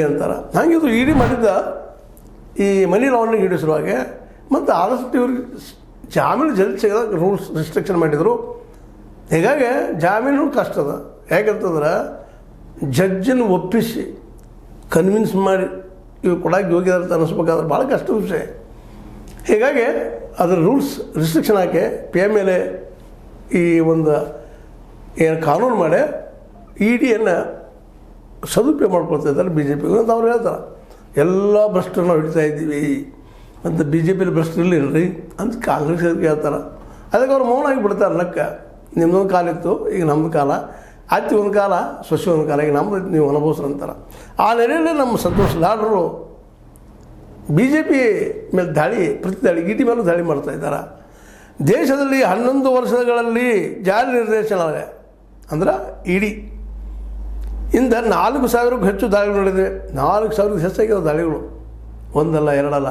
ಅಂತಾರೆ. ಹಂಗೆ ಇದು ಇಡಿ ಮಾಡಿದ್ದ ಈ ಮನಿ ಲಾಂಡ್ರಿಂಗ್ ಹಿಡಿಸುವಾಗೆ ಮತ್ತು ಆದಷ್ಟು ಇವ್ರಿಗೆ ಜಾಮೀನು ಜಲ್ದಿ ಸಿಗೋದಾಗ ರೂಲ್ಸ್ ರಿಸ್ಟ್ರಿಕ್ಷನ್ ಮಾಡಿದರು. ಹೀಗಾಗಿ ಜಾಮೀನು ಕಷ್ಟ ಅದ. ಯಾಕಂತಂದ್ರೆ ಜಡ್ಜನ್ನು ಒಪ್ಪಿಸಿ ಕನ್ವಿನ್ಸ್ ಮಾಡಿ ಇವು ಕೊಡಕ್ಕೆ ಯೋಗ್ಯ ಅಂತ ಅನ್ನಿಸ್ಬೇಕಾದ್ರೆ ಭಾಳ ಕಷ್ಟದ ವಿಷಯ. ಹೀಗಾಗಿ ಅದರ ರೂಲ್ಸ್ ರಿಸ್ಟ್ರಿಕ್ಷನ್ ಹಾಕಿ PMLA ಈ ಒಂದು ಏನು ಕಾನೂನು ಮಾಡಿ ಇಡಿಯನ್ನು ಸದುಪಯೋಗ ಮಾಡ್ಕೊಳ್ತಾ ಇದ್ದಾರೆ BJP ಅಂತ ಅವ್ರು ಹೇಳ್ತಾರೆ. ಎಲ್ಲ ಭ್ರಷ್ಟರು ನಾವು ಹಿಡಿತಾ ಇದ್ದೀವಿ ಮತ್ತು BJPಲಿ ಭ್ರಷ್ಟರಿಲ್ಲ ಇಲ್ಲರಿ ಅಂತ ಕಾಂಗ್ರೆಸ್ ಹೇಳ್ತಾರೆ. ಅದಕ್ಕೆ ಅವ್ರು ಮೌನ ಆಗಿಬಿಡ್ತಾರೆ. ಲೆಕ್ಕ ನಿಮ್ಮದೊಂದು ಕಾಲ ಇತ್ತು, ಈಗ ನಮ್ಮದು ಕಾಲ ಆಯ್ತು, ಒಂದು ಕಾಲ ಸೊಸೆ ಒಂದು ಕಾಲ, ಈಗ ನಮ್ಮದು ನೀವು ಅನುಭವಿಸ್ರು ಅಂತಾರೆ. ಆ ನೆಲೆಯಲ್ಲಿ ನಮ್ಮ ಸಂತೋಷ್ ಲಾಡ್ರು BJP ಮೇಲೆ ಪ್ರತಿ ದಾಳಿ ಇಡಿ ಮೇಲೂ ದಾಳಿ ಮಾಡ್ತಾ ಇದ್ದಾರೆ. ದೇಶದಲ್ಲಿ 11 ವರ್ಷಗಳಲ್ಲಿ ಜಾರಿ ನಿರ್ದೇಶನಾಲಯ ಅಂದ್ರೆ ಇಡಿ ಇಂದ 4,000ಕ್ಕೂ ಹೆಚ್ಚು ದಾಳಿಗಳು ನಡೆದಿವೆ. 4,000ಕ್ಕೂ ಹೆಚ್ಚಾಗಿರೋ ದಾಳಿಗಳು, ಒಂದಲ್ಲ ಎರಡಲ್ಲ.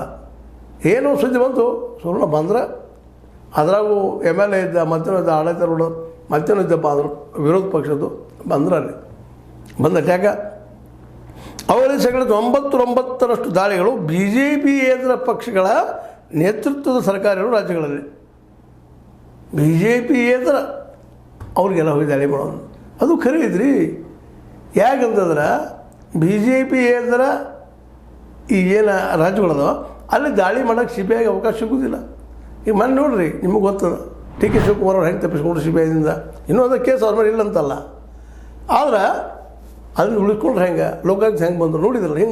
ಏನೋ ಸುದ್ದಿ ಬಂತು ಸುಳ್ಳು ಬಂದ್ರೆ ಅದರಾಗೂ MLA ಇದ್ದ, ಮತ್ತೇನಿದ್ದ ಆಡಳಿತಗಳು, ಮತ್ತೇನಿದ್ದಪ್ಪ ಅಂದರು ವಿರೋಧ ಪಕ್ಷದ್ದು ಬಂದ್ರೆ ಅಲ್ಲಿ ಬಂದ ಅಟ್ಯಾಕ. ಅವರಲ್ಲಿ ಶೇಕಡ 99% ದಾಳಿಗಳು BJPಯೇತರ ಪಕ್ಷಗಳ ನೇತೃತ್ವದ ಸರ್ಕಾರಗಳು ರಾಜ್ಯಗಳಲ್ಲಿ. BJPಯೇತರ ಅವ್ರಿಗೆಲ್ಲ ಹೋಗಿ ದಾಳಿ ಮಾಡೋದು ಅದು ಖರೀ ಇದ್ರಿ. ಯಾಕಂತಂದ್ರೆ BJPಯೇತರ ಈ ಏನು ರಾಜ್ಯಗಳದವ ಅಲ್ಲಿ ದಾಳಿ ಮಾಡೋಕ್ಕೆ CBIಗೆ ಅವಕಾಶ ಸಿಗೋದಿಲ್ಲ. ಈಗ ಮೊನ್ನೆ ನೋಡ್ರಿ, ನಿಮಗೆ ಗೊತ್ತದ TK ಶಿವಕುಮಾರ್ ಅವ್ರು ಹೆಂಗೆ ತಪ್ಪಿಸ್ಕೊಂಡ್ರು CBIದಿಂದ. ಇನ್ನೂ ಅದು ಕೇಸ್ ಅವ್ರ ಮೇಲೆ ಇಲ್ಲ ಅಂತಲ್ಲ, ಆದ್ರೆ ಅದನ್ನು ಉಳಿಸ್ಕೊಂಡ್ರೆ ಹೆಂಗೆ ಲೋಕಾಯುಕ್ತ ಹೆಂಗೆ ಬಂದರು ನೋಡಿದ್ರಲ್ಲ. ಹಿಂಗೆ